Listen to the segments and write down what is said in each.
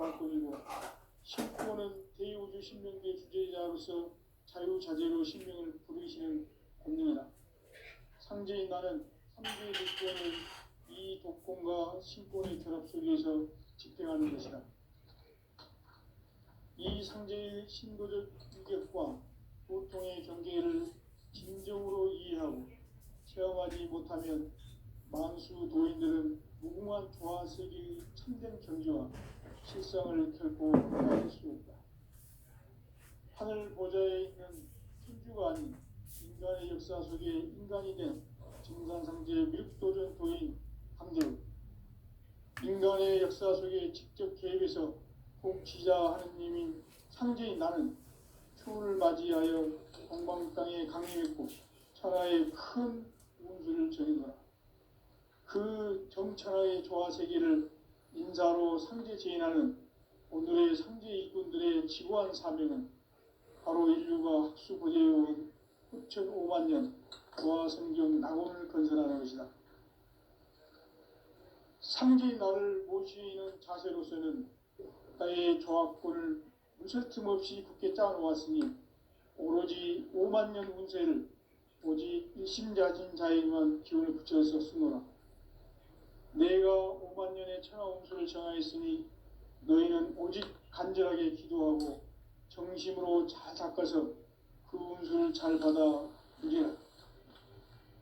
관건이고, 신권은 대우주 신명대 주제자로서 자유자재로 신명을 부르시는 권능이다. 상제인 나는 3대 독권을 이 독권과 신권의 결합 속에서 집행하는 것이다. 이 상제의 신도적 유격과 보통의 경계를 진정으로 이해하고 체험하지 못하면 만수 도인들은 무궁한 조화 세계의 참된 경지와 실상을 결코 깨달을 수 없다. 하늘 보좌에 있는 천주가 아닌 인간의 역사 속에 인간이 된 증산상제 미륵도전 도인 강대우, 인간의 역사 속에 직접 개입해서 통치자 하느님인 상제인 나는 추운을 맞이하여 동방 땅에 강림했고 천하의 큰 운수를 전해노라. 그 정천하의 조화세계를 인사로 상제 제인하는 오늘의 상제 일꾼들의 지구한 사명은 바로 인류가 학수고대해온 후천 5만 년 조화성경 낙원을 건설하는 것이다. 상제인 나를 모시는 자세로서는 나의 조합권을 무설 틈 없이 굳게 짜놓았으니 오로지 5만 년 운세를 오직 일심자진 자에게만 기운을 붙여서 쓰노라. 내가 5만 년의 천하 운수를 정하였으니 너희는 오직 간절하게 기도하고 정심으로 잘 닦아서 그 운수를 잘 받아 누리라.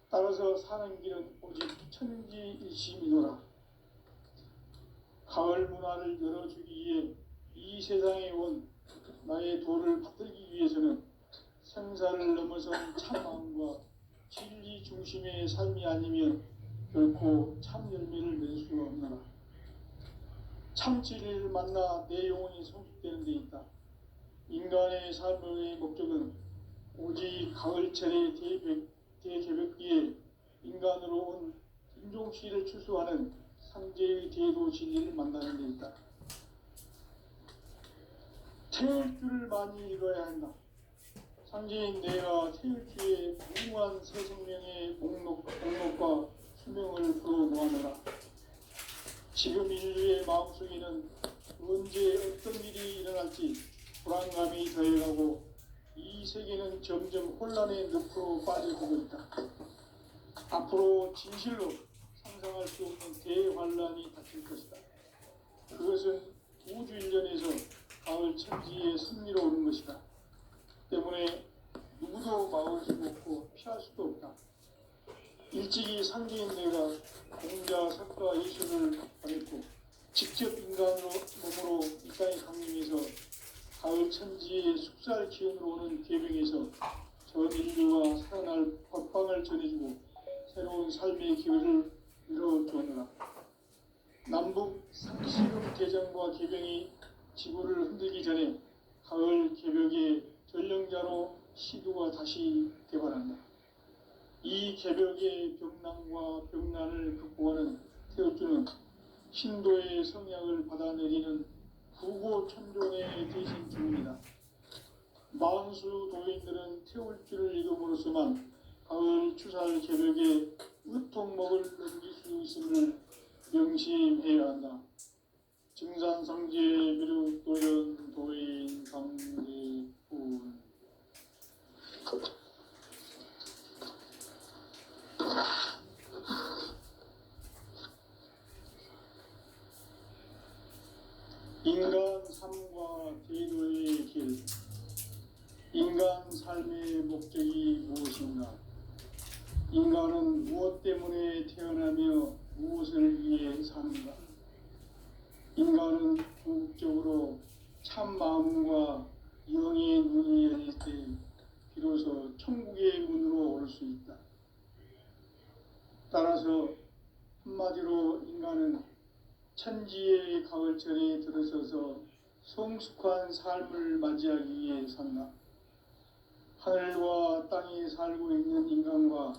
따라서 사는 길은 오직 천지일심이노라. 가을 문화를 열어주기 위해 이 세상에 온 나의 도를 받들기 위해서는 생사를 넘어선 참마음과 진리 중심의 삶이 아니면 결코 참 열매를 맺을 수가 없노라. 참 진리를 만나 내 영혼이 성숙되는 데 있다. 인간의 삶의 목적은 오직 가을철의 대개벽기에 인간으로 온 김종씨를 추수하는 상제의 대도 진리를 만나는 데 있다. 태울 줄을 많이 읽어야 한다. 상제인 내가 태울 주의 무궁한 새 생명의 목록과 수명을 풀어놓아노라. 지금 인류의 마음속에는 언제 어떤 일이 일어날지 불안감이 더해가고 이 세계는 점점 혼란의 늪으로 빠져들고 있다. 앞으로 진실로 상상할 수 없는 대환란이 닥칠 것이다. 그것은 우주 일련에서 가을 천지의 섭리로 오는 것이다. 때문에 누구도 막을 수 없고 피할 수도 없다. 일찍이 상제인 내가 공자, 석가, 예수를 보냈고 직접 인간으로 몸으로 이 땅에 강림해서 가을 천지의 숙살 기운으로 오는 계명에서 전 인류가 살아날 법방을 전해주고 새로운 삶의 기회를 이뤄주었노라. 남북 상시금 개정과 개병이 지구를 흔들기 전에 가을 개벽의 전령자로 시두가 다시 개발한다. 이 개벽의 병난과 병난을 극복하는 태울주는 신도의 성약을 받아내리는 부고천종의 대신 중입니다. 만수 도인들은 태울주를 읽음으로써만 가을 추살 개벽에 으통목을 넘길 수 있음을 명심해야 한다. 증산상제 미륵도전 도인 강대훈. 인간 삶과 제도의 길. 인간 삶의 목적이 무엇인가? 인간은 무엇 때문에 태어나며 무엇을 위해 사는가? 인간은 궁극적으로 참 마음과 영의 눈이 열릴 때 비로소 천국의 문으로 올 수 있다. 따라서 한마디로 인간은 천지의 가을철에 들어서서 성숙한 삶을 맞이하기 위해 산다. 하늘과 땅에 살고 있는 인간과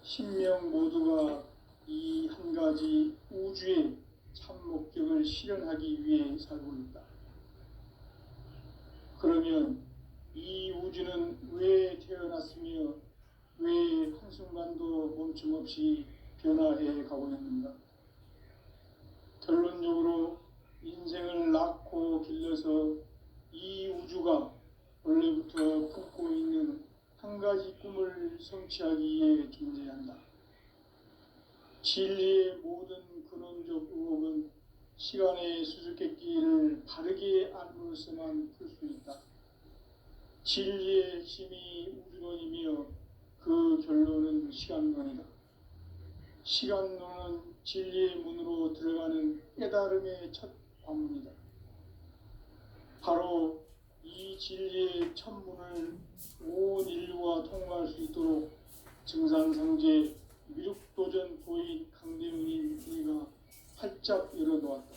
신명 모두가 이 한 가지 우주의 참 목적을 실현하기 위해 살고 있다. 그러면 이 우주는 왜 태어났으며 왜 한순간도 멈춤없이 변화해 가고 있는가? 결론적으로 인생을 낳고 길러서 이 우주가 원래부터 품고 있는 한 가지 꿈을 성취하기 위해 존재한다. 진리의 모든 근원적 의혹은 시간의 수수께끼를 바르게 알므로써만 풀 수 있다. 진리의 핵심이 우주론이며 그 결론은 시간론이다. 시간론은 진리의 문으로 들어가는 깨달음의 첫 관문이다. 바로 이 진리의 첫 문을 온 인류가 통과할 수 있도록 증산상제 미륵도전 도인 강대훈이 내가 활짝 열어놓았다.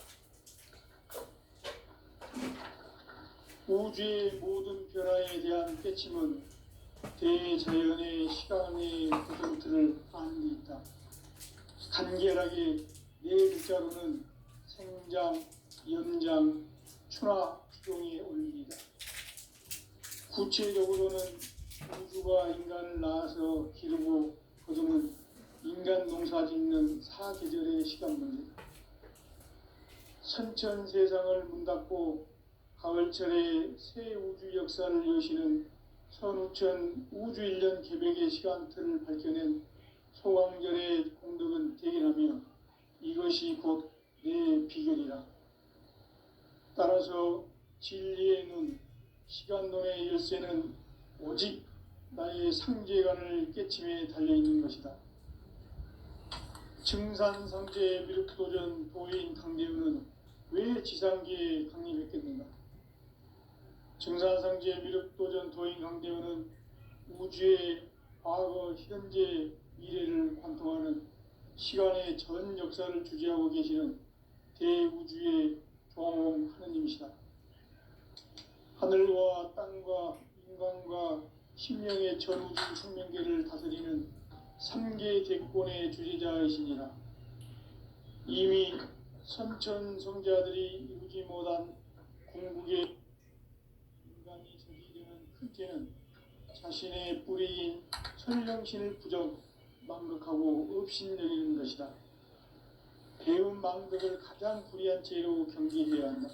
우주의 모든 변화에 대한 깨침은 대자연의 시간의 퍼센트를 아는 데 있다. 간결하게 네 글자로는 생장, 연장, 추나 추동의 원리이다. 구체적으로는 우주가 인간을 낳아서 기르고 거두는 인간 농사 짓는 사계절의 시간 문제다. 선천 세상을 문닫고 가을철에 새 우주 역사를 여시는 선우천 우주 1년 개백의 시간틀을 밝혀낸 소강절의 공덕은 대견하며 이것이 곧 내 비결이라. 따라서 진리의 눈, 시간론의 열쇠는 오직 나의 상제관을 깨침에 달려있는 것이다. 증산상제 미륵도전 도인 강대훈은 왜 지상계에 강림했겠는가? 증산상제 미륵도전 도인 강대훈은 우주의 과거, 현재, 미래를 관통하는 시간의 전 역사를 주재하고 계시는 대우주의 종홍 하느님이시다. 하늘과 땅과 인간과 심령의 전우주 생명계를 다스리는 3계 대권의 주재자이시니라. 이미 선천성자들이 이루지 못한 궁극의 인간이 저지르는 큰 죄는 자신의 뿌리인 천령신을 망극하고 업신여기는 것이다. 배움 망덕을 가장 불의한 죄로 경계해야 한다.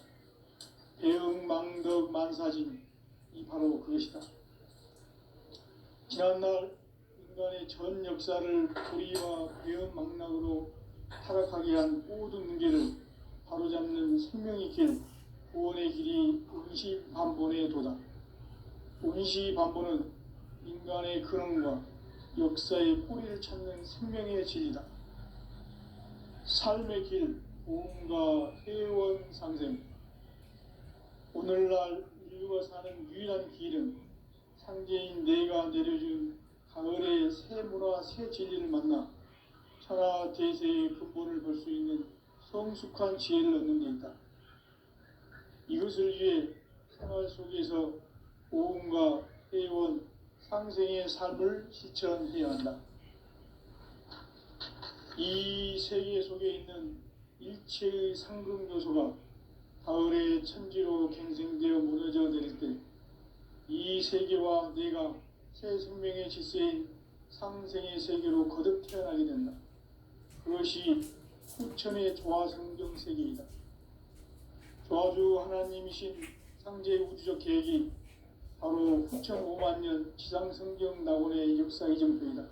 배움 망덕 만사진이 바로 그것이다. 지난날 인간의 전 역사를 불의와 배움 망락으로 타락하게 한 모든 문제를 바로잡는 생명의 길, 구원의 길이 운시반본의 도다. 운시반본은 인간의 근원과 역사의 뿌리를 찾는 생명의 진리다. 삶의 길, 보험과 회원 상생. 오늘날 인류가 사는 유일한 길은 상제인 내가 내려준 가을의 새 문화, 새 진리를 만나 천하 대세의 근본을 볼 수 있는 성숙한 지혜를 얻는 데 있다. 이것을 위해 생활 속에서 보험과 회원, 상생의 삶을 실천해야 한다. 이 세계 속에 있는 일체의 상금 요소가 가을의 천지로 갱생되어 무너져 내릴 때 이 세계와 내가 새 생명의 질서인 상생의 세계로 거듭 태어나게 된다. 그것이 후천의 조화성경 세계이다. 조화주 하나님이신 상제 우주적 계획이 바로 후천 5만 년 지상성경 낙원의 역사 이정표이다.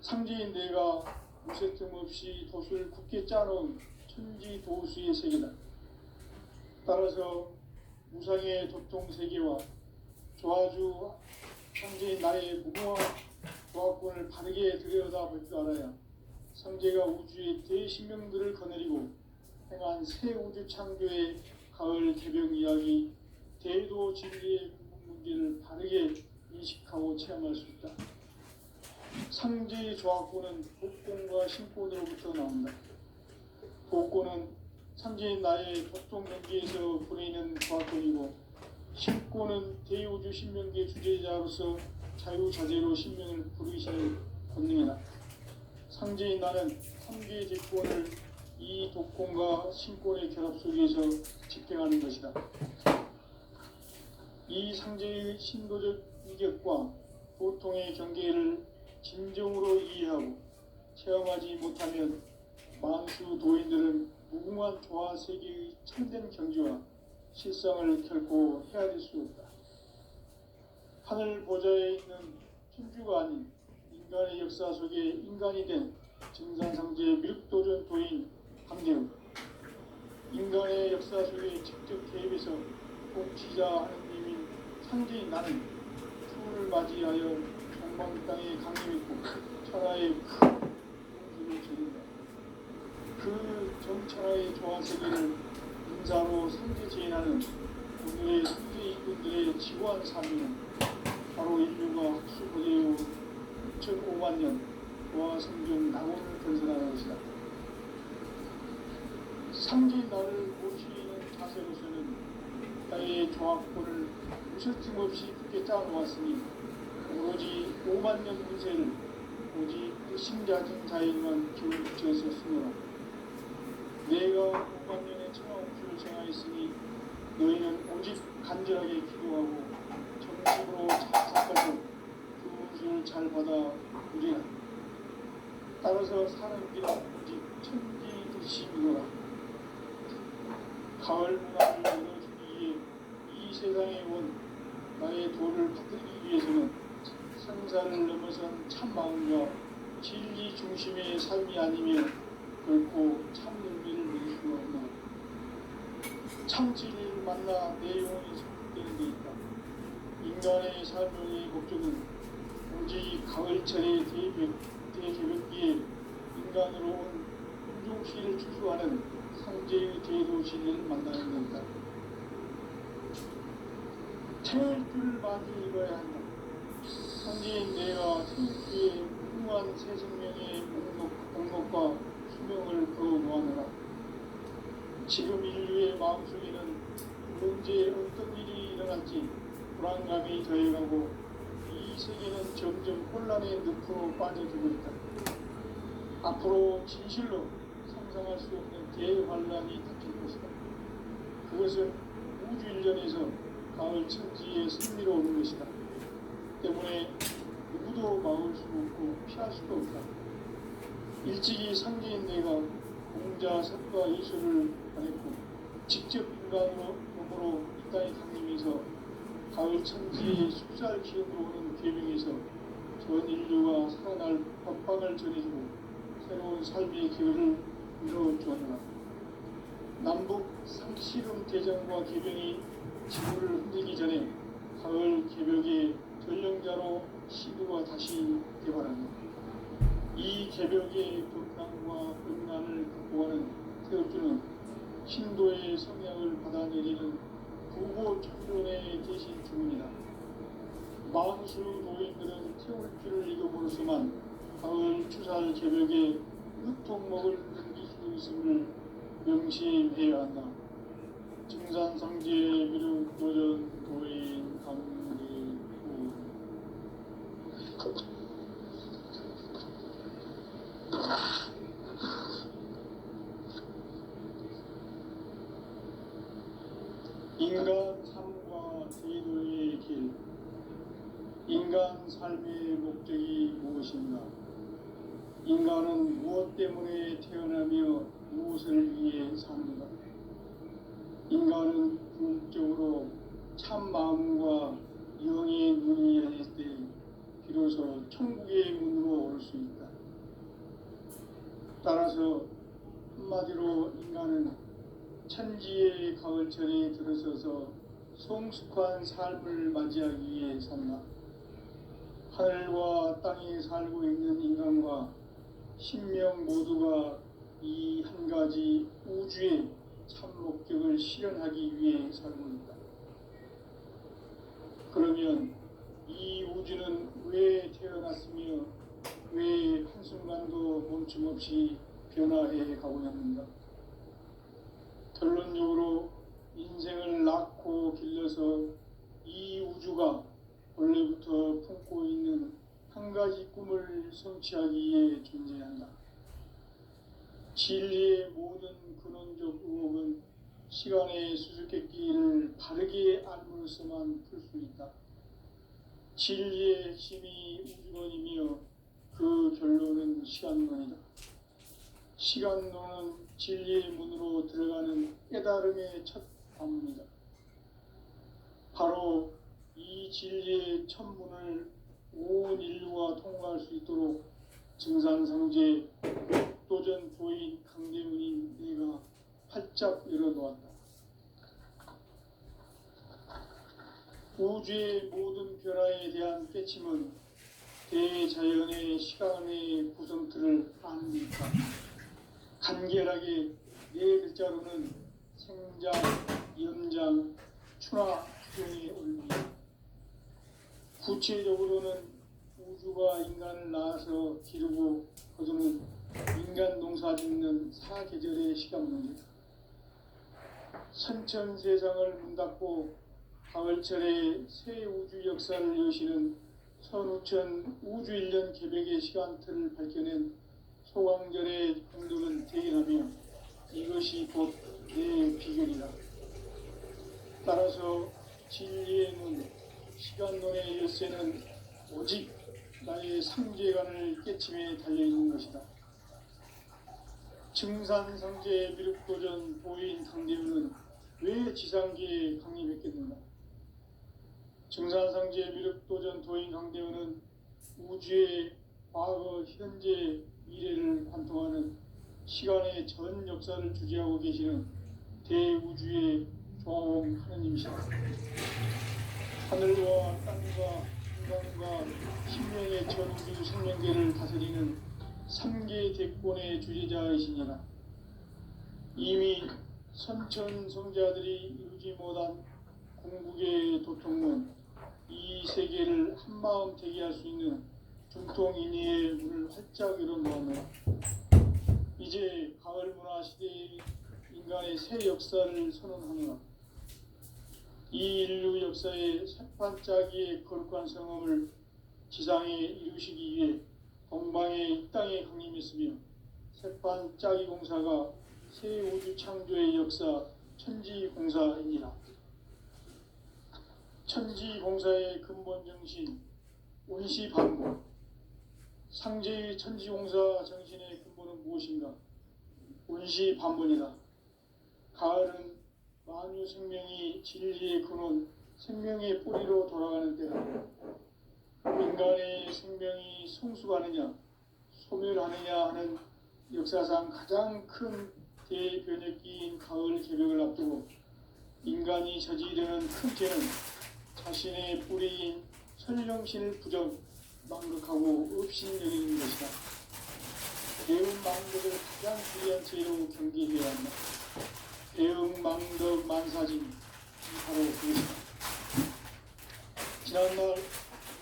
상제인 내가 무쇠틈 없이 돛을 굳게 짜놓은 천지 도수의 세계다. 따라서 무상의 도통 세계와 조화주 상제인 나의 무궁화 조화권을 바르게 들여다볼 줄 알아야 상제가 우주의 대신명들을 거느리고 행한 새 우주 창조의 가을 개벽 이야기, 대도 진리의 문제를 바르게 인식하고 체험할 수 있다. 상제의 조화권은 복권과 신권으로부터 나온다. 복권은 상제인 나의 도통 경계에서 보내는 조화권이고, 신권은 대우주 신명계 주제자로서 자유자재로 신명을 부르시는 권능이다. 상제인 나는 3개의 대권을 이 독권과 신권의 결합 속에서 집행하는 것이다. 이 상제의 신도적 인격과 보통의 경계를 진정으로 이해하고 체험하지 못하면 만수 도인들은 무궁한 조화 세계의 참된 경지와 실상을 결코 헤아릴 수 없다. 하늘 보좌에 있는 천주가 아닌 인간의 역사 속에 인간이 된 증산상제의 미륵도전 도인 강대우, 인간의 역사 속에 직접 개입해서 통치자 하느님인 상제인 나는 추운을 맞이하여 동방 땅에 강림했고 천하의 큰 공주를 지닌다. 그 정천하의 조화 세계를 인사로 상제 제인하는 오늘의 상제 이꾼들의 지고한 삶은 바로 인류가 학수고대의 6,500만 년 조화 생존 낙원을 건설하는 것이다. 상제인 나를 모시는 자세로서는 나의 조합권을 무설짐 없이 굳게 짜놓았으니 오로지 5만 년 운세를 오직 의심자진 자에게만 기울 붙여서 쓰노라. 내가 5만 년의 천하옥수를 정하였으니 너희는 오직 간절하게 기도하고 정식으로 착착해서 그 운수를 잘 받아 누리라. 따라서 사는 길은 오직 천지의심이노라. 가을 문화를 열어주기 위해 이 세상에 온 나의 도를 받들기 위해서는 생사를 넘어선 참마음과 진리 중심의 삶이 아니면 결코 참 열매를 맺을 수가 없노라. 참 진리를 만나 내 영혼이 성숙되는 데 있다. 인간의 삶의 목적은 오직 가을철의 대개벽기에 인간으로 온 운종시를 추수하는 상제의 제도시를 만나는 것이다. 태울줄을 많이 읽어야 한다. 상제인 내가 태울주의 무궁한 새 생명의 목록과 수명을 그어놓았노라. 지금 인류의 마음속에는 언제 어떤 일이 일어날지 불안감이 더해가고 이 세계는 점점 혼란의 늪으로 빠져들고 있다. 앞으로 진실로 상상할 수 없는 대환란이 닥칠 것이다. 그것은 우주 일련에서 가을 천지의 승리로오는 것이다. 때문에 누구도 막을 수 없고 피할 수도 없다. 일찍이 상제인 내가 공자 석가 예수를 보냈고 직접 인간으로 몸으로 이 땅에 강림해서 가을 천지의 숫살 기운으로 오는 계명에서 전 인류가 살아날 법방을 전해주고 새로운 삶의 기회를 이루어주었노라. 남북 상씨름 대전과 개병이 지구를 흔들기 전에 가을 개벽의 전령자로 시부가 다시 개발한다. 이 개벽의 극난과 음란을 극복하는 태엽주는 신도의 성향을 받아내리는 부고 천존의 대신 주문이다. 만수 노인들은 태울주를 읽어보로서만 가을 추살 개벽에 흙통목을 넘길 수 있음을 명심해야 한다. 증산상제의 미륵 도전 도인 강대우. 인간 삶과 제도의 길. 인간 삶의 목적이 무엇인가? 인간은 무엇 때문에 태어나며 무엇을 위해 사는가? 인간은 궁극적으로 참 마음과 영의 눈이 열릴 때 비로소 천국의 문으로 올 수 있다. 따라서 한마디로 인간은 천지의 가을철에 들어서서 성숙한 삶을 맞이하기 위해 산다. 하늘과 땅에 살고 있는 인간과 신명 모두가 이 한 가지 우주의 참 목적을 실현하기 위해 살고 있다. 그러면 이 우주는 왜 태어났으며 왜 한순간도 멈춤없이 변화해 가고 있는가? 결론적으로 인생을 낳고 길러서 이 우주가 원래부터 품고 있는 한 가지 꿈을 성취하기 위해 존재한다. 진리의 모든 근원적 의혹은 시간의 수수께끼를 바르게 알므로서만 풀 수 있다. 진리의 핵심이 우주론이며 그 결론은 시간론이다. 시간론은 진리의 문으로 들어가는 깨달음의 첫 관문이다. 바로 이 진리의 첫 문을 온 인류가 통과할 수 있도록 증산상제 도전 도인 강대문인 내가 활짝 열어놓았다. 우주의 모든 변화에 대한 깨침은 대자연의 시간의 구성틀을 아닙니까? 간결하게 네 글자로는 생장, 연장, 추나 규정의 원리다. 구체적으로는 우주가 인간을 낳아서 기르고 거두는 인간 농사 짓는 사계절의 시간 문제다. 선천 세상을 문 닫고 가을철에 새 우주 역사를 여시는 선우천 우주 1년 개백의 시간틀을 밝혀낸 소강절의 공덕은 대견하며 이것이 곧 내 비결이다. 따라서 진리의 문, 시간론의 열쇠는 오직 나의 상제관을 깨침에 달려있는 것이다. 증산상제 미륵도전 도인 강대문은 왜 지상계에 강림했겠는가? 증산상제 미륵도전 도인 강대문은 우주의 과거, 현재, 미래를 관통하는 시간의 전 역사를 주재하고 계시는 대우주의 조화홍 하느님이시다. 하늘과 땅과 인간과 신명의 전우주 생명계를 다스리는 3계 대권의 주제자이시니라. 이미 선천성자들이 이루지 못한 궁극의 도통문, 이 세계를 한마음 대기할 수 있는 중통인의의 문을 활짝 열어놓았노라. 이제 가을 문화 시대의 인간의 새 역사를 선언하노라. 이 인류 역사의 새판짜기의 거룩한 성험을 지상에 이루시기 위해 동방의 이 땅에 강림했으며 새판짜기 공사가 새 우주 창조의 역사 천지공사이니라. 천지공사의 근본 정신 온시반복. 상제의 천지공사 정신의 근본은 무엇인가? 온시반복이다. 가을은 만유 생명이 진리의 근원, 생명의 뿌리로 돌아가는 때다. 인간의 생명이 성숙하느냐, 소멸하느냐 하는 역사상 가장 큰 대변혁기인 가을 개벽을 앞두고 인간이 저지르는 큰 죄는 자신의 뿌리인 설령신을 부정, 망극하고 업신여기는 것이다. 배운 망덕을 가장 불리한 죄로 경계해야 한다. 배응 망덕 만사진, 바로 그것이다. 지난날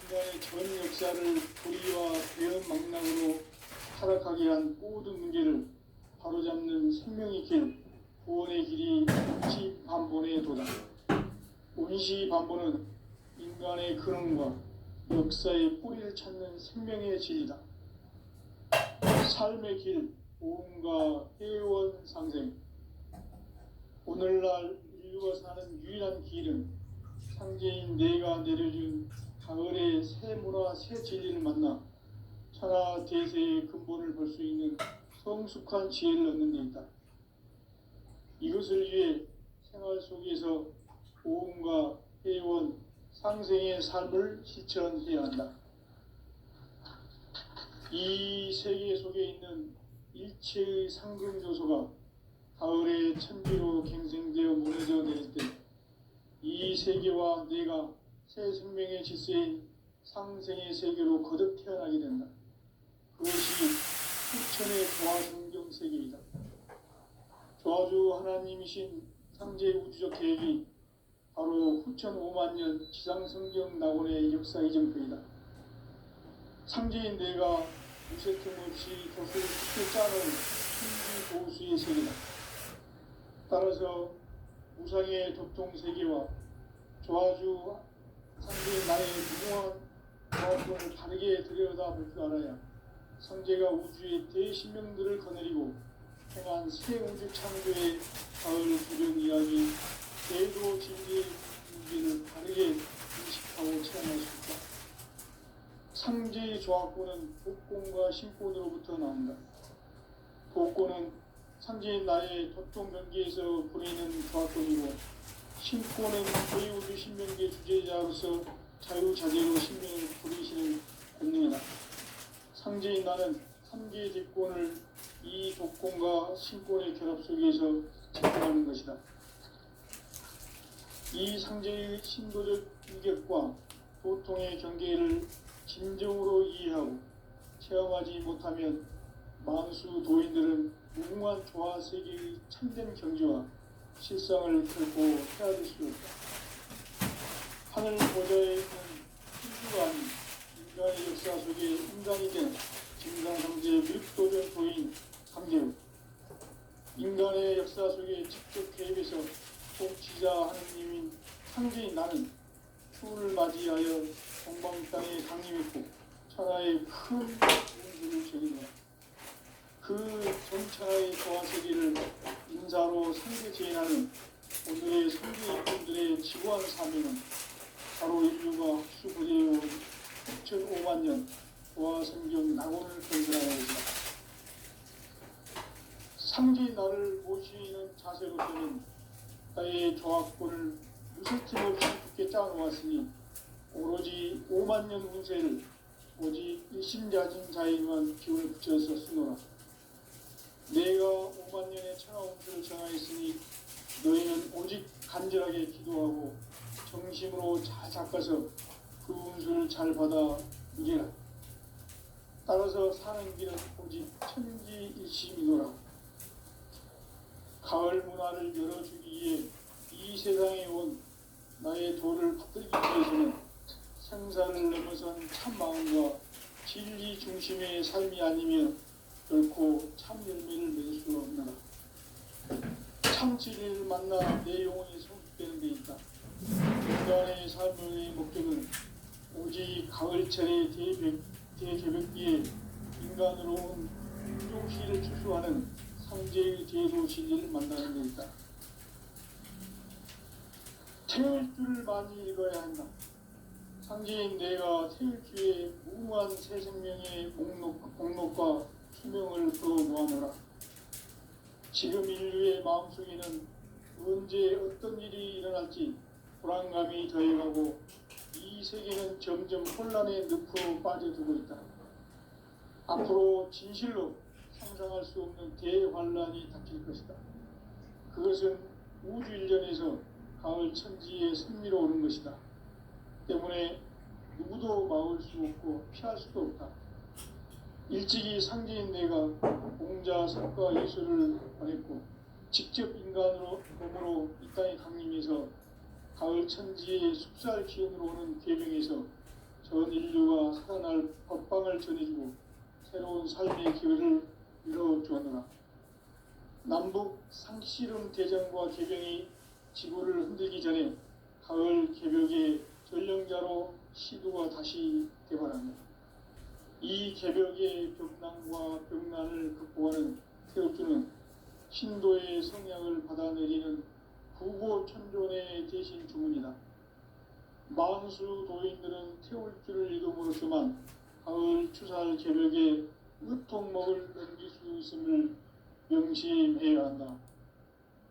인간의 전 역사를 불의와 배응 망락으로 타락하게 한 모든 문제를 바로잡는 생명의 길, 구원의 길이 온시반본의 도다. 온시반본은 인간의 근원과 역사의 뿌리를 찾는 생명의 진리다. 삶의 길, 오음과 회원 상생. 오늘날 인류가 사는 유일한 길은 상제인 내가 내려준 가을의 새 문화, 새 진리를 만나 천하 대세의 근본을 볼 수 있는 성숙한 지혜를 얻는 데 있다. 이것을 위해 생활 속에서 오음과 회원, 상생의 삶을 실천해야 한다. 이 세계 속에 있는 일체의 상금 요소가 가을의 천지로 갱생되어 무너져 내릴 때 이 세계와 내가 새 생명의 질서인 상생의 세계로 거듭 태어나게 된다. 그것이 후천의 조화성경 세계이다. 조화주 하나님이신 상제 우주적 계획이 바로 후천 5만 년 지상성경 낙원의 역사 이정표이다. 상제인 내가 무쇠틈 없이 덫을 쉽게 짜놓은 천지 보수의 세계다. 따라서 무상의 도통 세계와 조화주 상제인 나의 무궁한 조화성을 다르게 들여다볼 줄 알아야 상제가 우주의 대신명들을 거느리고 행한 새 우주 창조의 가을 부정 이야기, 대도 진리의 문제를 다르게 인식하고 체험할 수 있다. 상제의 조화권은 복권과 신권으로부터 나온다. 복권은 상제인 나의 도통 경기에서 보내는 조합권이고 신권은 제5주 신명기의 주제자로서 자유자재로 신명을 부리시는 권능이다. 상제인 나는 3개의 대권을 이 독권과 신권의 결합 속에서 집행하는 것이다. 이 상제의 신도적 유격과 도통의 경계를 진정으로 이해하고 체험하지 못하면 만수 도인들은 무궁한 조화 세계의 참된 경지와 실상을 결코 헤아릴 수 없다. 하늘 보좌에 있는 신주가 아닌 인간의 역사 속에 인간이 된 진상상제의 밀도적 도인 강제로 인간의 역사 속에 직접 개입해서 통치자 하느님인 상제인 나는 추후를 맞이하여 동방 땅에 강림했고 천하의 큰 운수를 제린다. 그 전천하의 조화세계를 인사로 상대 제인하는 오늘의 선지인들의 지구한 사명은 바로 인류가 흡수부대해온 6,500만 년 조화성경 낙원을 건설하는 것이다. 상제인 나를 모시는 자세로서는 나의 조합권을 무색짐없이 굳게 짜놓았으니 오로지 5만 년 운세를 오직 일심자진 자에게만 기운을 붙여서 쓰노라. 내가 5만 년의 천하 운수를 정하였으니 너희는 오직 간절하게 기도하고 정심으로 잘 닦아서 그 운수를 잘 받아 누리라. 따라서 사는 길은 오직 천지일심이노라. 가을 문화를 열어주기 위해 이 세상에 온 나의 도를 받들기 위해서는 생사를 넘어선 참 마음과 진리 중심의 삶이 아니면 결코 참 열매를 맺을 수 없느라. 참 진리를 만나 내 영혼이 성숙되는 데 있다. 인간의 삶의 목적은 오직 가을철의 대개벽기에 인간으로 온 인종시를 추수하는 상제의 제도 진리를 만나는 데 있다. 태일주를 많이 읽어야 한다. 상제인 내가 태일주의 무궁한 새 생명의 목록과 수명을 풀어놓아노라. 지금 인류의 마음속에는 언제 어떤 일이 일어날지 불안감이 더해가고 이 세계는 점점 혼란의 늪으로 빠져들고 있다. 앞으로 진실로 상상할 수 없는 대환란이 닥칠 것이다. 그것은 우주 일전에서 가을 천지에 승리로 오는 것이다. 때문에 누구도 막을 수 없고 피할 수도 없다. 일찍이 상제인 내가 공자, 석가, 예수를 보냈고 직접 인간으로 몸으로 이 땅에 강림해서 가을 천지의 숲살 기운으로 오는 계명에서 전 인류가 살아날 법방을 전해주고 새로운 삶의 기회를 열어주었노라. 남북 상씨름 대전과 개병이 지구를 흔들기 전에 가을 개벽의 전령자로 시도가 다시 개발합니다. 이 개벽의 벽난과 벽난을 극복하는 태엽주는 신도의 성향을 받아내리는 부고천존의 대신 주문이다. 만수 도인들은 태울주를 이름으로서만 가을 추살 개벽의 으통목을 넘길 수 있음을 명심해야 한다.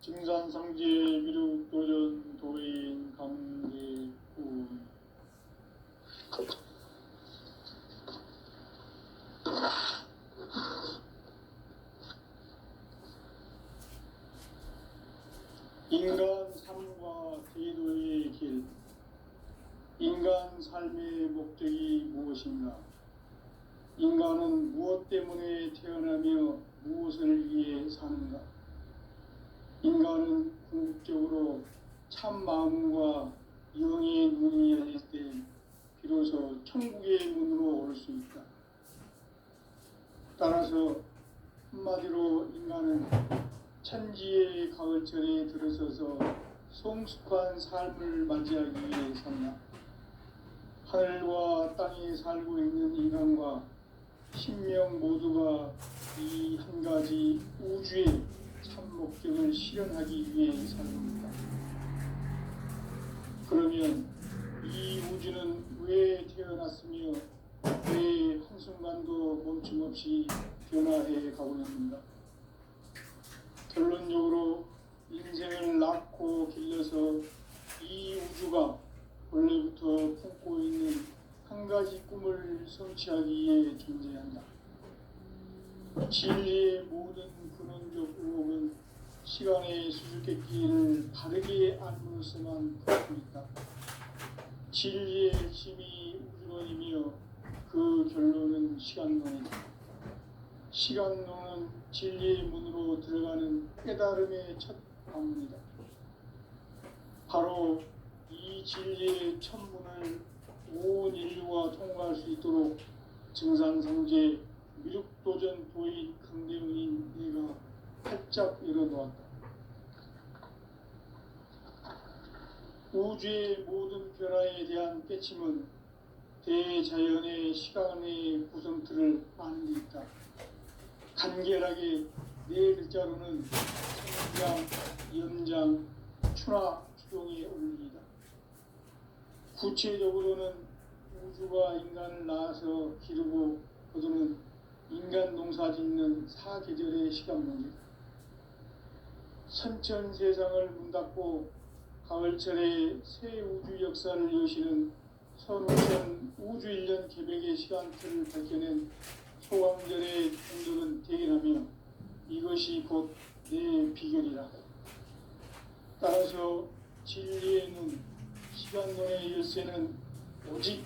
증산상제 미륵도전 도인 강대군. 인간 삶과 제도의 길. 인간 삶의 목적이 무엇인가? 인간은 무엇 때문에 태어나며 무엇을 위해 사는가? 인간은 궁극적으로 참 마음과 영의 눈이 열릴 때 비로소 천국의 문으로 올 수 있다. 따라서 한마디로 인간은 천지의 가을철에 들어서서 성숙한 삶을 맞이하기 위해 산다. 하늘과 땅에 살고 있는 인간과 신명 모두가 이 한 가지 우주의 참 목적을 실현하기 위해 삽니다. 그러면 이 우주는 왜 태어났으며 왜 한순간도 멈춤없이 변화해 가고 있는가? 결론적으로 인생을 낳고 길러서 이 우주가 원래부터 품고 있는 한 가지 꿈을 성취하기 위해 존재한다. 진리의 모든 근원적 의혹은 시간의 수수께끼를 바르게 알므로서만 갖고 있다. 진리의 핵심이 우주론이며 그 결론은 시간론이다. 시간론은 진리의 문으로 들어가는 깨달음의 첫 방문이다. 바로 이 진리의 첫 문을 온 인류가 통과할 수 있도록 증산상제 미륵도전 도인 강대훈인 내가 활짝 열어놓았다. 우주의 모든 변화에 대한 깨침은 대자연의 시간의 구성틀을 아는 데 있다. 간결하게 네 글자로는 성장, 연장, 추나 추동의 원리이다. 구체적으로는 우주가 인간을 낳아서 기르고 거두는 인간 농사 짓는 사계절의 시간 문제다. 선천 세상을 문 닫고 가을철에 새 우주 역사를 여시는 선우천 우주 1년 개백의 시간틀을 밝혀낸 소강절의 공덕은 대견하며 이것이 곧 내 비결이라. 따라서 진리의 눈, 시간론의 열쇠는 오직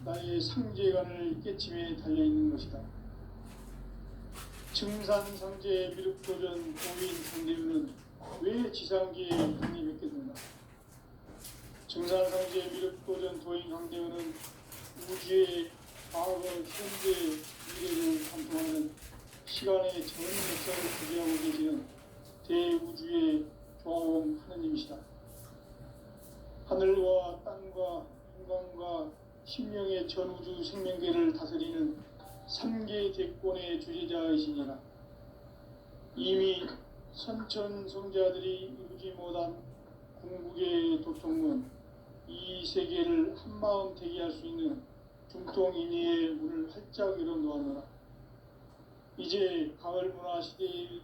나의 상제관을 깨침에 달려있는 것이다. 증산상제 미륵도전 도인 강대훈은 왜 지상계에 독립했겠는가? 증산상제 미륵도전 도인 강대훈은 우주의 과거, 현재, 미래를 관통하는 시간의 전 역사를 주재하고 계시는 대우주의 조화원 하느님이시다. 하늘과 땅과 인간과 신명의 전우주 생명계를 다스리는 3계 대권의 주제자이시니라. 이미 선천성자들이 이루지 못한 궁극의 도통문, 이 세계를 한마음 되게 할 수 있는 중통인의의 문을 활짝 열어놓아노라. 이제 가을 문화 시대의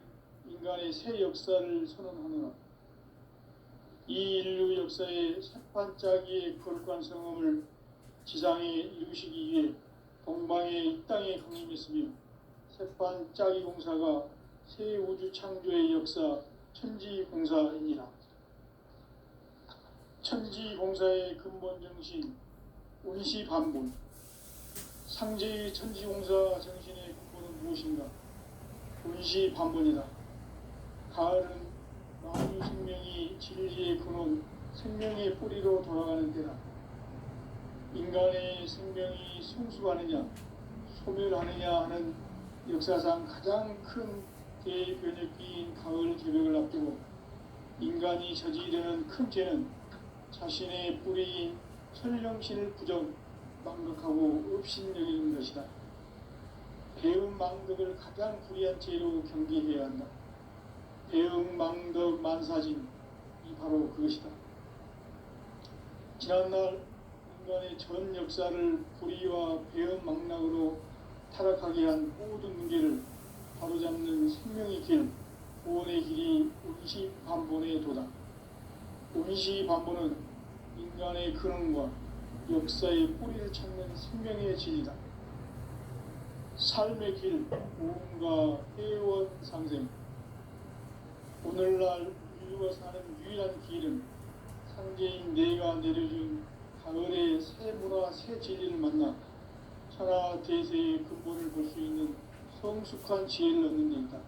인간의 새 역사를 선언하노라. 이 인류 역사의 새반짝이의 거룩한 성험을 지상에 이루시기 위해 동방의 이 땅에 강림했으며 새반짝이 공사가 새 우주 창조의 역사 천지공사이니라. 천지공사의 근본 정신 운시반본. 상제의 천지공사 정신의 근본은 무엇인가? 운시반본이다. 가을은 만유 생명이 진리의 근원, 생명의 뿌리로 돌아가는 때다. 인간의 생명이 성숙하느냐, 소멸하느냐 하는 역사상 가장 큰 대변혁기인 가을 개벽을 앞두고 인간이 저지르는 큰 죄는 자신의 뿌리인 설령신을 부정, 망각하고 업신여기는 것이다. 배음 망덕을 가장 불의한 죄로 경계해야 한다. 배음 망덕 만사진, 이 바로 그것이다. 지난날 인간의 전 역사를 불의와 배음 망락으로 타락하게 한 모든 문제를 바로잡는 생명의 길, 구원의 길이 운시반본의 도다. 운시반본은 인간의 근원과 역사의 뿌리를 찾는 생명의 진리다. 삶의 길, 고음과 회원 상생. 오늘날 인류가 사는 유일한 길은 상제인 내가 내려준 가을의 새 문화, 새 진리를 만나 천하 대세의 근본을 볼 수 있는 성숙한 지혜를 얻는 데 있다.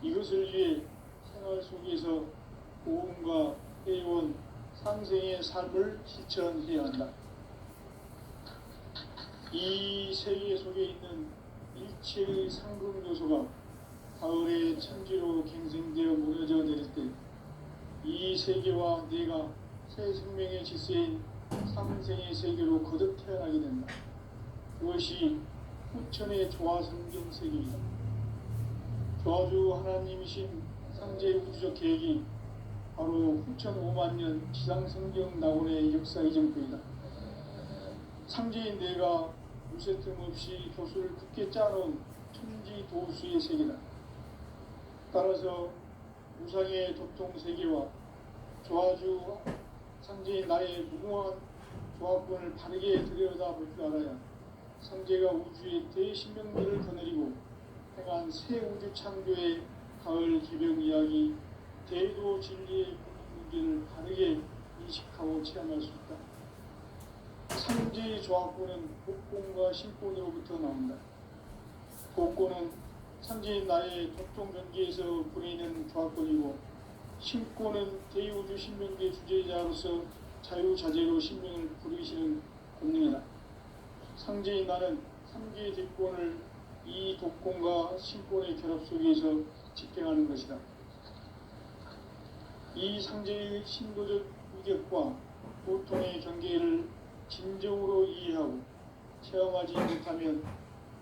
이것을 위해 생활 속에서 고음과 회원, 상생의 삶을 실천해야 한다. 이 세계 속에 있는 일체의 상금 요소가 가을의 천지로 갱생되어 무너져 내릴 때 이 세계와 내가 새 생명의 질서인 상생의 세계로 거듭 태어나게 된다. 그것이 후천의 조화성경 세계이다. 조화주 하나님이신 상제 우주적 계획이 바로 후천 5만년 지상성경 낙원의 역사 이전부이다. 상제인 내가 무쇠 틈 없이 교수를 굳게 짜놓은 천지 도수의 세계다. 따라서 무상의 도통 세계와 조화주 상제인 나의 무궁한 조합권을 바르게 들여다볼 줄 알아야 상제가 우주의 대신명들을 거느리고 행한 새 우주 창조의 가을 개벽 이야기, 대도 진리의 문제를 바르게 인식하고 체험할 수 있다. 상제의 조합권은 복권과 신권으로부터 나온다. 복권은 상제인 나의 도통 전기에서 보이는 조합권이고, 신권은 대우주 신명계 주제자로서 자유자재로 신명을 부르시는 권능이다. 상제인 나는 3개의 대권을 이 독권과 신권의 결합 속에서 집행하는 것이다. 이 상제의 신도적 위격과 보통의 경계를 진정으로 이해하고 체험하지 못하면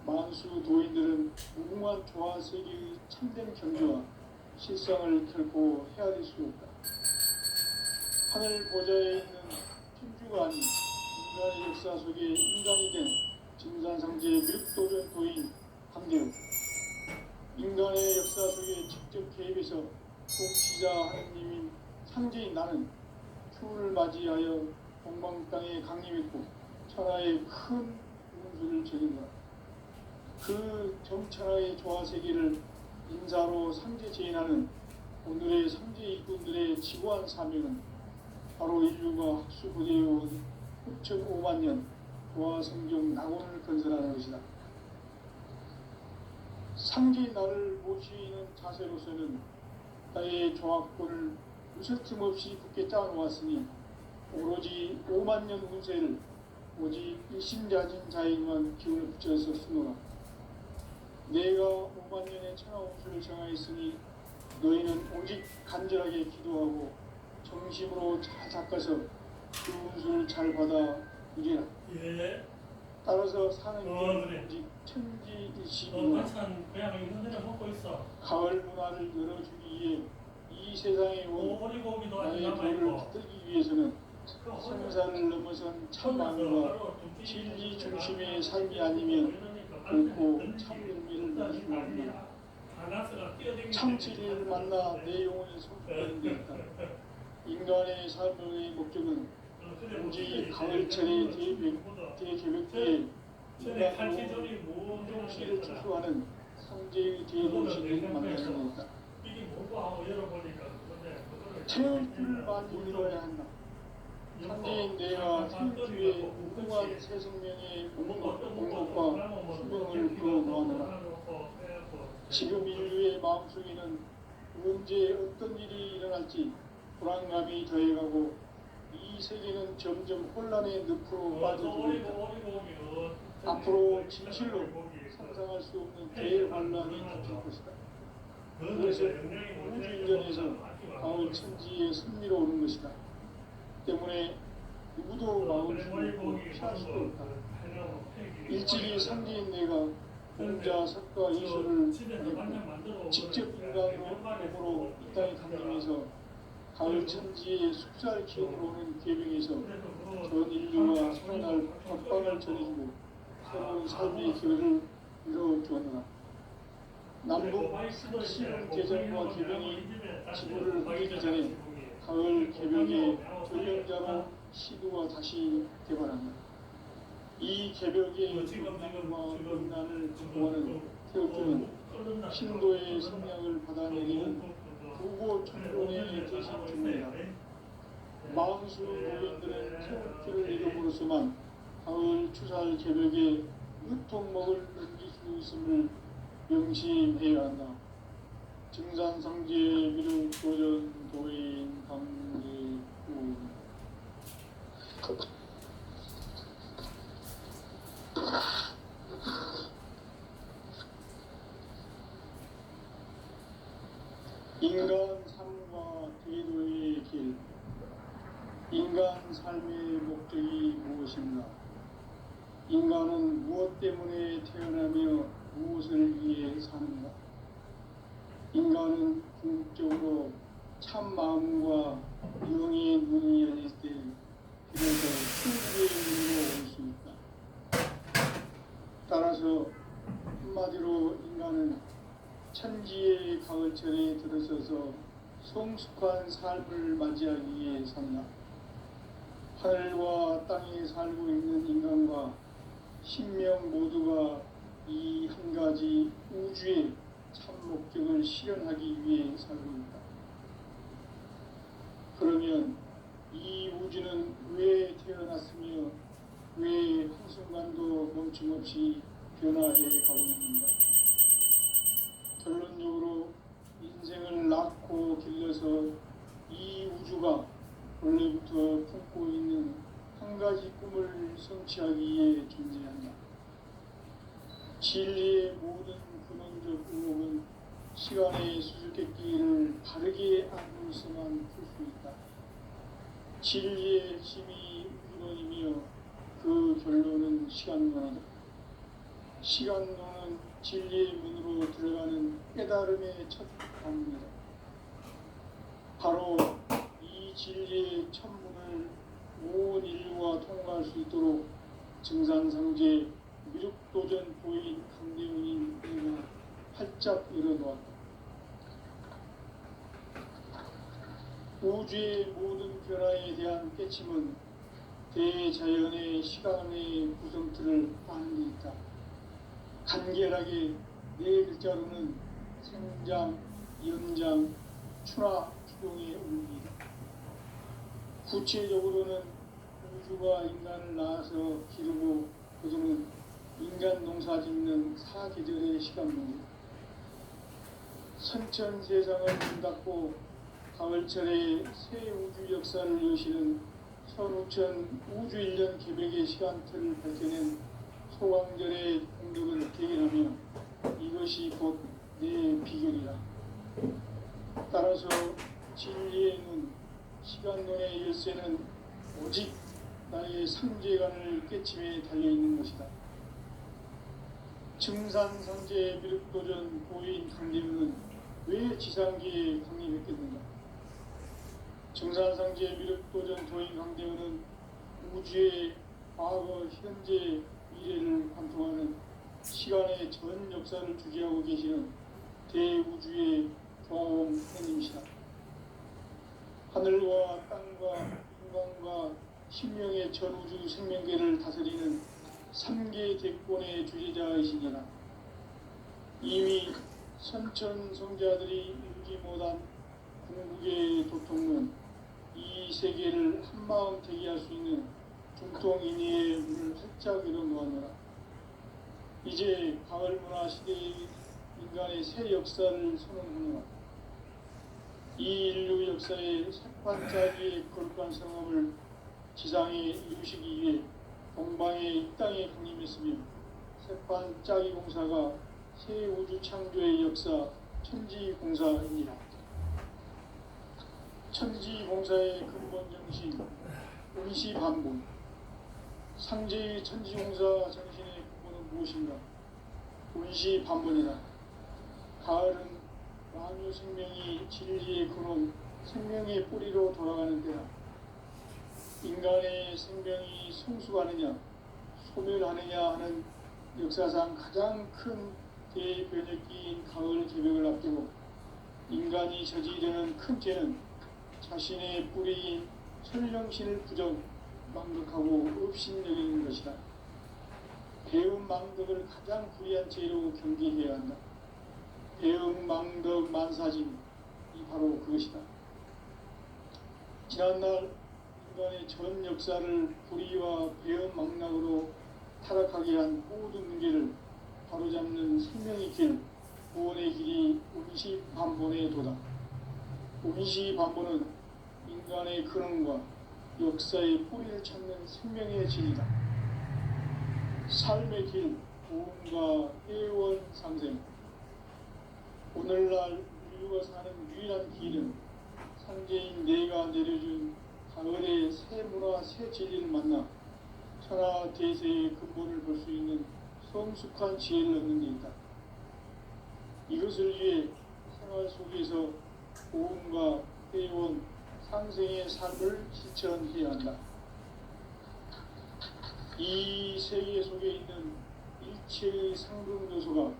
만수 도인들은 무궁한 조화 세계의 참된 경계와 실상을 결코 헤아릴 수 없다. 하늘 보좌에 있는 천주가 아닌 인간의 역사 속에 인간이 된 증산상제 묘도전 도인 강대우, 인간의 역사 속에 직접 개입해서 통치자 하느님인 상제인 나는 추운을 맞이하여 동방 땅에 강림했고 천하의 큰 운수를 적인다. 그 정천하의 조화세계를 인사로 상제 제인하는 오늘의 상제 일꾼들의 지고한 사명은 바로 인류가 학수고대해온 6,5만 년 조화성경 낙원을 건설하는 것이다. 상제인 나를 모시는 자세로서는 나의 조합권을 무설틈 없이 굳게 짜놓았으니 오로지 5만 년 운세를 오직 일심자진 자에게만 기운을 붙여서 쓰노라. 내가 5만 년의 천하 운수를 정하였으니 너희는 오직 간절하게 기도하고 정심으로 잘 닦아서 그 운수를 잘 받아 누리라. 예. 따라서 사는 길은 그래. 오직 천지일시이므로 반찬 그냥 있는 대로 먹고 있어. 가을 문화를 열어주기 위해 이 세상에 온 오리고기도 아직 나의 남아 도를 있고. 붙들기 위해서는 생사를 넘어선 참마음과 진리 중심의 삶이 아니면 결코 참 의미를 누리지 못한다. 참 진리를 만나 내 영혼이 성숙하는 데 있다. 인간의 삶의 목적은 오직 가을철의 대개벽기에 인간으로 공동시를 추수하는 상제의 대도시를 만나는 데 있다. 태울 줄 많이 이뤄야 한다. 상제인 내가 태우기에 무궁한 새 생명의 공덕과 수명을 부어놓아노라. 지금 인류의 마음속에는 언제 어떤 일이 일어날지 불안감이 더해가고 이 세계는 점점 혼란의 늪으로 빠져들고 있다. 앞으로 진실로 상상할 수 없는 대환란이 닥칠 것이다. 그래서 우주인전에서 가을 천지의 승리로 오는 것이다. 때문에 누구도 마음을 숨기고 피할 수도 없다. 일찍이 상제인 내가 공자, 석가, 이수를 보냈고 직접 인간으로 몸으로 이 땅에 강림해서 가을 천지의 숙살 기운으로 오는 계명에서 전 인류와 살아날 법방을 전해주고 새로운 삶의 기회를 이루어주었노라. 남북 시군 개정과 개명이 지구를 흐리기 전에 가을 개벽의 전령자로 시도가 다시 개발한다. 이 개벽의 전망과 논란을 보호하는 태극기는 신도의 성량을 받아내리는 부고 천론의 대신 중입니다. 마음수 노인들은 태극기를 이름으로서만 가을 추살 개벽의 유통목을 넘길 수 있음을 명심해야 한다. 증산상제의 미륵 도전 도인 강제우 인간 삶과 대도의 길. 인간 삶의 목적이 무엇인가? 인간은 무엇 때문에 태어나며 무엇을 위해 사는가? 인간은 궁극적으로 참 마음과 영의 눈이 열릴 때 비로소 천주의 눈으로 올 수 있다. 따라서 한마디로 인간은 천지의 가을철에 삶을 맞이하기 위해 산다. 하늘과 땅에 살고 있는 인간과 신명 모두가 이 한 가지 우주의 참 목적을 실현하기 위해 살고 있다. 그러면 이 우주는 왜 태어났으며 왜 한순간도 멈춤없이 변화해 가고 있는가? 결론적으로 인생을 낳고 길러서 이 우주가 원래부터 품고 있는 한 가지 꿈을 성취하기 위해 존재한다. 진리의 모든 근원적 의혹은 시간의 수수께끼를 바르게 알고 있어만 풀 수 있다. 진리의 핵심이 우주론이며 그 결론은 시간론이다. 시간론은 진리의 문으로 들어가는 깨달음의 첫 방문이다. 바로 이 진리의 첫 문을 온 인류가 통과할 수 있도록 증산상제 미륵도전 보인 강대훈이 내가 활짝 열어놓았다. 우주의 모든 변화에 대한 깨침은 대자연의 시간의 구성틀을 아는 데 있다. 간결하게 네 글자로는 생장, 연장, 추나 추동의 의미이다. 구체적으로는 우주가 인간을 낳아서 기르고 그들은 인간 농사 짓는 사계절의 시간문이다. 선천 세상을 문 닫고 가을철에 새 우주 역사를 여시는 선우천 우주 1년 계백의 시간틀을 밝혀낸 소광절의 공덕을 대견하며 이것이 곧 내 비결이다. 따라서 진리의 눈, 시간론의 열쇠는 오직 나의 상제관을 깨침에 달려있는 것이다. 증산상제 미륵도전 보인 강림은 왜 지상계에 강림했겠는가? 증산상제 미륵도전 도인 강대원은 우주의 과거, 현재, 미래를 관통하는 시간의 전 역사를 주재하고 계시는 대우주의 종엄님이시다. 하늘과 땅과 인간과 신명의 전우주 생명계를 다스리는 3개 대권의 주재자이시니라. 이미 선천성자들이 읽지 못한 궁극의 도통론, 이 세계를 한마음 대기할 수 있는 중통인의의 문을 활짝 열어놓았노라. 이제 가을문화 시대의 인간의 새 역사를 선언하노라. 이 인류 역사의 색반짜기의 거룩한 성업을 지상에 이루시기 위해 동방의 이 땅에 강림했으며 색반짜기 공사가 새 우주 창조의 역사 천지공사입니다. 천지공사의 근본 정신 운시반본. 상제의 천지공사 정신의 근본은 무엇인가? 운시반본이다. 가을은 만유 생명이 진리의 근원, 생명의 뿌리로 돌아가는 때다. 인간의 생명이 성숙하느냐, 소멸하느냐 하는 역사상 가장 큰 대변혁기인 가을 개벽을 앞두고 인간이 저지르는 큰 죄는 자신의 뿌리인 설령신을 부정, 망덕하고 업신여기는 것이다. 배움 망덕을 가장 불의한 죄로 경계해야 한다. 배움 망덕 만사짐이 바로 그것이다. 지난날 인간의 전 역사를 불의와 배움 망락으로 타락하게 한 모든 문제를 바로잡는 생명의 길, 구원의 길이 운시반본의 도다. 운시반본은 인간의 근원과 역사의 뿌리를 찾는 생명의 진리다. 삶의 길, 고음과 애원 상생. 오늘날 인류가 사는 유일한 길은 상제인 내가 내려준 가을의 새 문화, 새 진리를 만나 천하 대세의 근본을 볼 수 있는 성숙한 지혜를 얻는 데 있다. 이것을 위해 생활 속에서 고음과 애원, 상생의 삶을 실천해야 한다. 이 세계 속에 있는 일체의 상승 요소가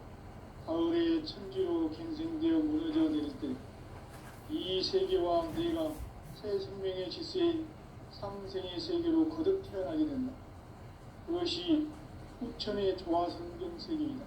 가을의 천지로 갱생되어 무너져 내릴 때 이 세계와 내가 새 생명의 질서인 상생의 세계로 거듭 태어나게 된다. 그것이 후천의 조화 성경 세계이다.